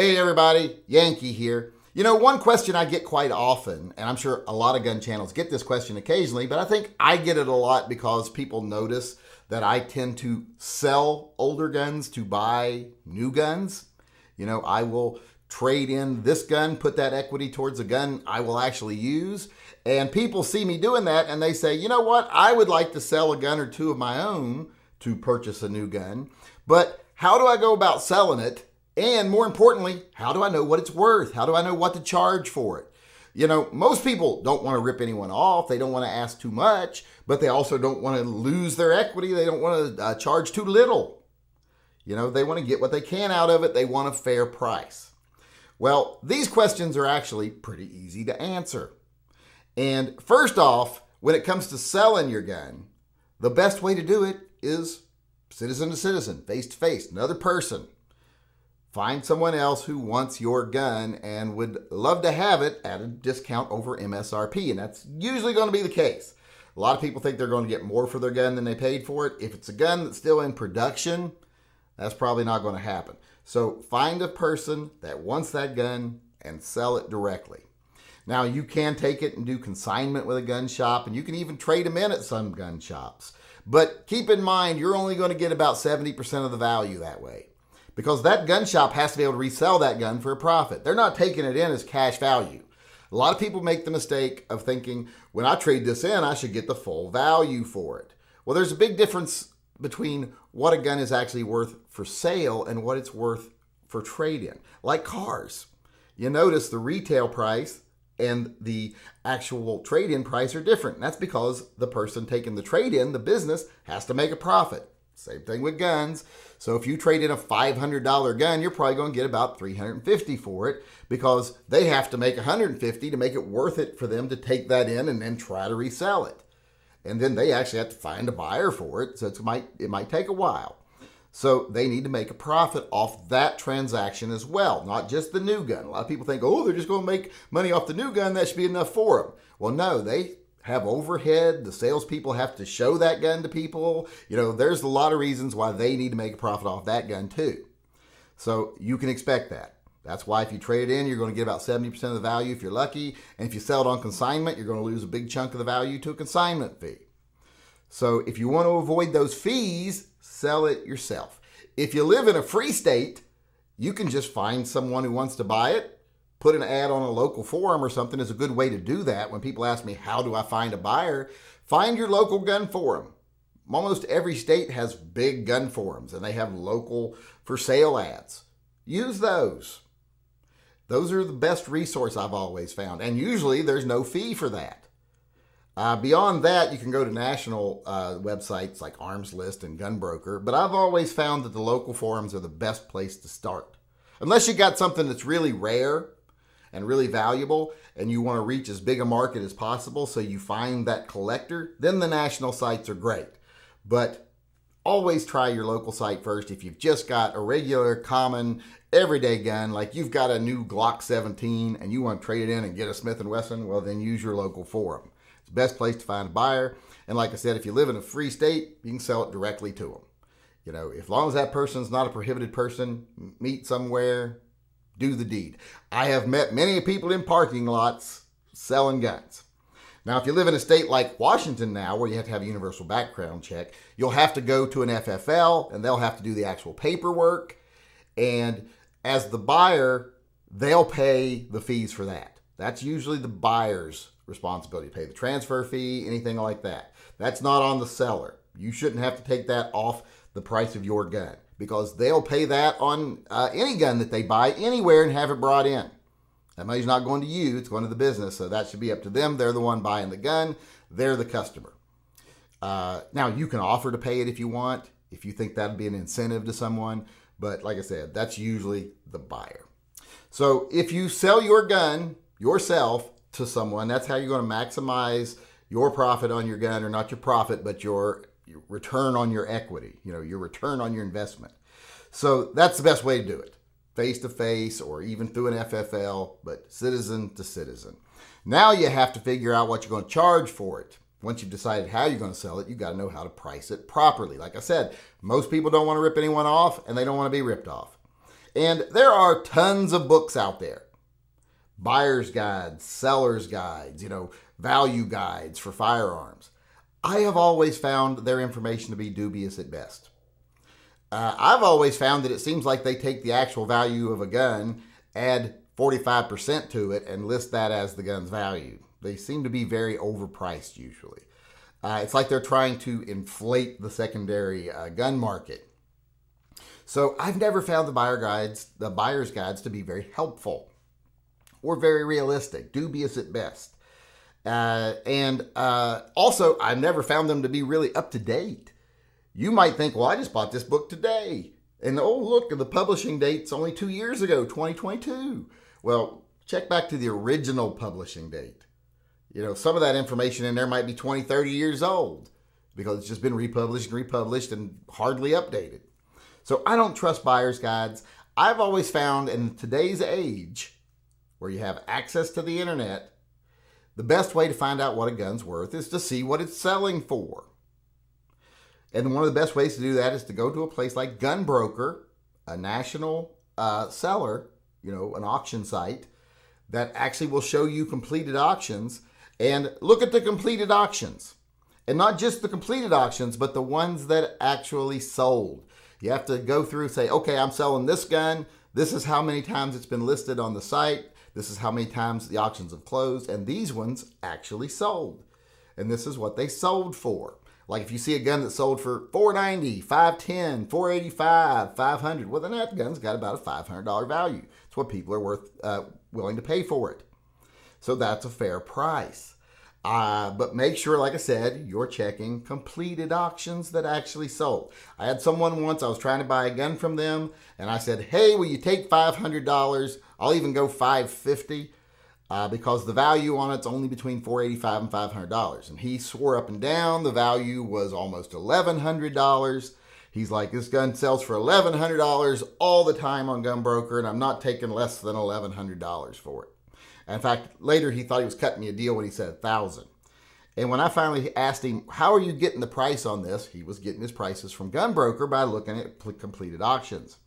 Hey everybody, Yankee here. You know, one question I get quite often, and I'm sure a lot of gun channels get this question occasionally, but I think I get it a lot because people notice that I tend to sell older guns to buy new guns. You know, I will trade in this gun, put that equity towards a gun I will actually use. And people see me doing that and they say, you know what, I would like to sell a gun or two of my own to purchase a new gun, but how do I go about selling it? And more importantly, how do I know what it's worth? How do I know what to charge for it? You know, most people don't want to rip anyone off. They don't want to ask too much, but they also don't want to lose their equity. They don't want to charge too little. You know, they want to get what they can out of it. They want a fair price. Well, these questions are actually pretty easy to answer. And first off, when it comes to selling your gun, the best way to do it is citizen to citizen, face to face, another person. Find someone else who wants your gun and would love to have it at a discount over MSRP, and that's usually going to be the case. A lot of people think they're going to get more for their gun than they paid for it. If it's a gun that's still in production, that's probably not going to happen. So find a person that wants that gun and sell it directly. Now, you can take it and do consignment with a gun shop, and you can even trade them in at some gun shops. But keep in mind, you're only going to get about 70% of the value that way, because that gun shop has to be able to resell that gun for a profit. They're not taking it in as cash value. A lot of people make the mistake of thinking, when I trade this in, I should get the full value for it. Well, there's a big difference between what a gun is actually worth for sale and what it's worth for trade-in. Like cars. You notice the retail price and the actual trade-in price are different. And that's because the person taking the trade-in, the business, has to make a profit. Same thing with guns. So if you trade in a $500 gun, you're probably going to get about $350 for it because they have to make $150 to make it worth it for them to take that in and then try to resell it. And then they actually have to find a buyer for it, so it might take a while. So they need to make a profit off that transaction as well, not just the new gun. A lot of people think, oh, they're just going to make money off the new gun, that should be enough for them. Well, no, they have overhead. The salespeople have to show that gun to people. You know, there's a lot of reasons why they need to make a profit off that gun too. So you can expect that. That's why if you trade it in, you're going to get about 70% of the value if you're lucky. And if you sell it on consignment, you're going to lose a big chunk of the value to a consignment fee. So if you want to avoid those fees, sell it yourself. If you live in a free state, you can just find someone who wants to buy it. Put an ad on a local forum or something is a good way to do that. When people ask me, how do I find a buyer? Find your local gun forum. Almost every state has big gun forums and they have local for sale ads. Use those. Those are the best resource I've always found. And usually there's no fee for that. Beyond that, you can go to national websites like Arms List and Gun Broker. But I've always found that the local forums are the best place to start. Unless you got something that's really rare and really valuable, and you want to reach as big a market as possible, so you find that collector, then the national sites are great. But always try your local site first. If you've just got a regular, common, everyday gun, like you've got a new Glock 17 and you want to trade it in and get a Smith & Wesson, well, then use your local forum. It's the best place to find a buyer. And like I said, if you live in a free state, you can sell it directly to them. You know, as long as that person's not a prohibited person, meet somewhere, do the deed. I have met many people in parking lots selling guns. Now, if you live in a state like Washington now, where you have to have a universal background check, you'll have to go to an FFL, and they'll have to do the actual paperwork. And as the buyer, they'll pay the fees for that. That's usually the buyer's responsibility to pay the transfer fee, anything like that. That's not on the seller. You shouldn't have to take that off the price of your gun, because they'll pay that on any gun that they buy anywhere and have it brought in. That money's not going to you, it's going to the business, so that should be up to them. They're the one buying the gun, they're the customer. Now, you can offer to pay it if you want, if you think that'd be an incentive to someone, but like I said, that's usually the buyer. So if you sell your gun yourself to someone, that's how you're going to maximize your profit on your gun, or not your profit, but your return on your equity, you know, your return on your investment. So that's the best way to do it. Face to face or even through an FFL, but citizen to citizen. Now you have to figure out what you're going to charge for it. Once you've decided how you're going to sell it, you've got to know how to price it properly. Like I said, most people don't want to rip anyone off and they don't want to be ripped off. And there are tons of books out there. Buyer's guides, seller's guides, value guides for firearms. I have always found their information to be dubious at best. I've always found that it seems like they take the actual value of a gun, add 45% to it, and list that as the gun's value. They seem to be very overpriced usually. It's like they're trying to inflate the secondary gun market. So I've never found the buyer's guides to be very helpful or very realistic, dubious at best. Also, I've never found them to be really up to date. You might think, well, I just bought this book today. And oh, look, the publishing date's only 2 years ago, 2022. Well, check back to the original publishing date. Some of that information in there might be 20, 30 years old because it's just been republished and hardly updated. So I don't trust buyer's guides. I've always found in today's age, where you have access to the internet, the best way to find out what a gun's worth is to see what it's selling for. And one of the best ways to do that is to go to a place like Gunbroker, a national seller, an auction site that actually will show you completed auctions, and look at the completed auctions. And not just the completed auctions, but the ones that actually sold. You have to go through and say, okay, I'm selling this gun. This is how many times it's been listed on the site. This is how many times the auctions have closed. And these ones actually sold. And this is what they sold for. Like if you see a gun that sold for $490, $510, $485, $500, well then that gun's got about a $500 value. It's what people are willing to pay for it. So that's a fair price. But make sure, like I said, you're checking completed auctions that actually sold. I had someone once, I was trying to buy a gun from them, and I said, hey, will you take $500? I'll even go $550 because the value on it's only between $485 and $500. And he swore up and down the value was almost $1,100. He's like, this gun sells for $1,100 all the time on Gunbroker, and I'm not taking less than $1,100 for it. In fact, later he thought he was cutting me a deal when he said $1,000. And when I finally asked him, how are you getting the price on this? He was getting his prices from Gunbroker by looking at completed auctions.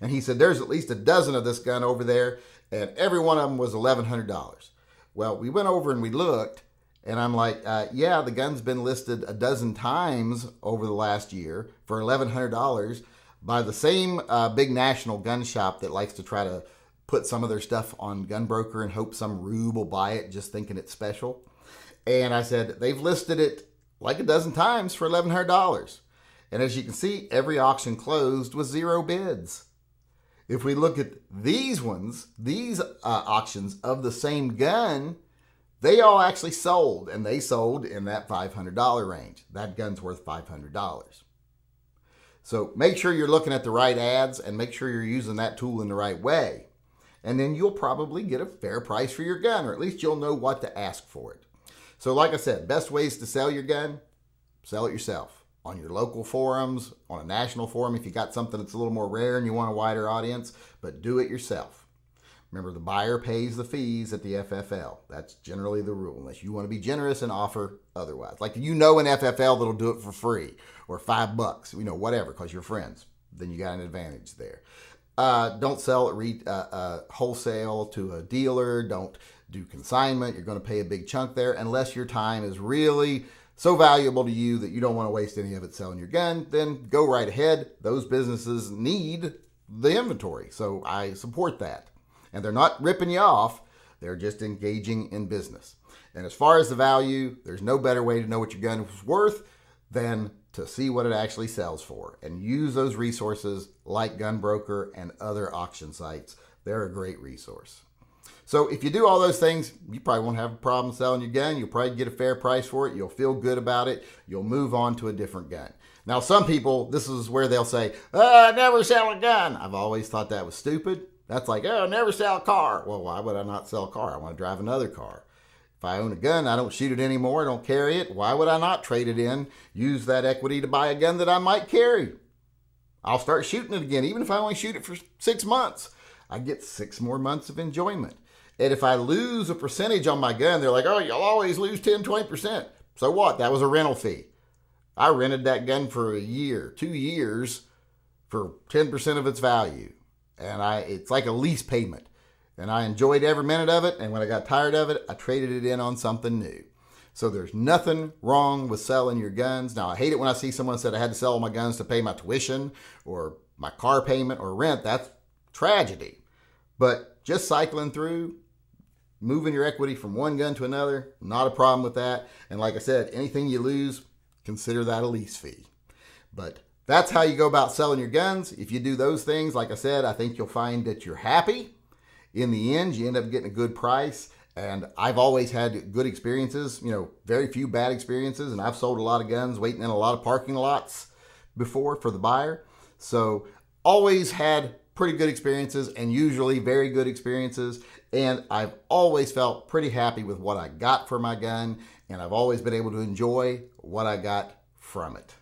And he said, there's at least a dozen of this gun over there, and every one of them was $1,100. Well, we went over and we looked, and I'm like, yeah, the gun's been listed a dozen times over the last year for $1,100 by the same big national gun shop that likes to try to put some of their stuff on Gunbroker and hope some rube will buy it just thinking it's special. And I said, they've listed it like a dozen times for $1,100. And as you can see, every auction closed with 0 bids. If we look at these ones, these auctions of the same gun, they all actually sold, and they sold in that $500 range. That gun's worth $500. So make sure you're looking at the right ads and make sure you're using that tool in the right way. And then you'll probably get a fair price for your gun, or at least you'll know what to ask for it. So like I said, best ways to sell your gun, sell it yourself. On your local forums, on a national forum if you got something that's a little more rare and you want a wider audience, but do it yourself. Remember, the buyer pays the fees at the FFL. That's generally the rule, unless you want to be generous and offer otherwise. Like an FFL that'll do it for free, or $5, whatever, because you're friends. Then you got an advantage there. Don't sell at wholesale to a dealer. Don't do consignment. You're going to pay a big chunk there unless your time is really so valuable to you that you don't want to waste any of it selling your gun. Then go right ahead. Those businesses need the inventory, so I support that. And they're not ripping you off. They're just engaging in business. And as far as the value, there's no better way to know what your gun is worth than to see what it actually sells for and use those resources like Gunbroker and other auction sites. They're a great resource. So if you do all those things, you probably won't have a problem selling your gun. You'll probably get a fair price for it. You'll feel good about it. You'll move on to a different gun. Now, some people, this is where they'll say, never sell a gun. I've always thought that was stupid. That's like, never sell a car. Well, why would I not sell a car? I want to drive another car. If I own a gun, I don't shoot it anymore, I don't carry it. Why would I not trade it in, use that equity to buy a gun that I might carry? I'll start shooting it again, even if I only shoot it for 6 months. I get 6 more months of enjoyment. And if I lose a percentage on my gun, they're like, you'll always lose 10, 20%. So what? That was a rental fee. I rented that gun for a year, 2 years for 10% of its value. and it's like a lease payment. And I enjoyed every minute of it, and when I got tired of it, I traded it in on something new. So there's nothing wrong with selling your guns. Now, I hate it when I see someone said I had to sell all my guns to pay my tuition or my car payment or rent. That's tragedy. But just cycling through, moving your equity from one gun to another, not a problem with that. And like I said, anything you lose, consider that a lease fee. But that's how you go about selling your guns. If you do those things, like I said, I think you'll find that you're happy. In the end, you end up getting a good price. And I've always had good experiences, very few bad experiences. And I've sold a lot of guns waiting in a lot of parking lots before for the buyer. So always had pretty good experiences, and usually very good experiences. And I've always felt pretty happy with what I got for my gun. And I've always been able to enjoy what I got from it.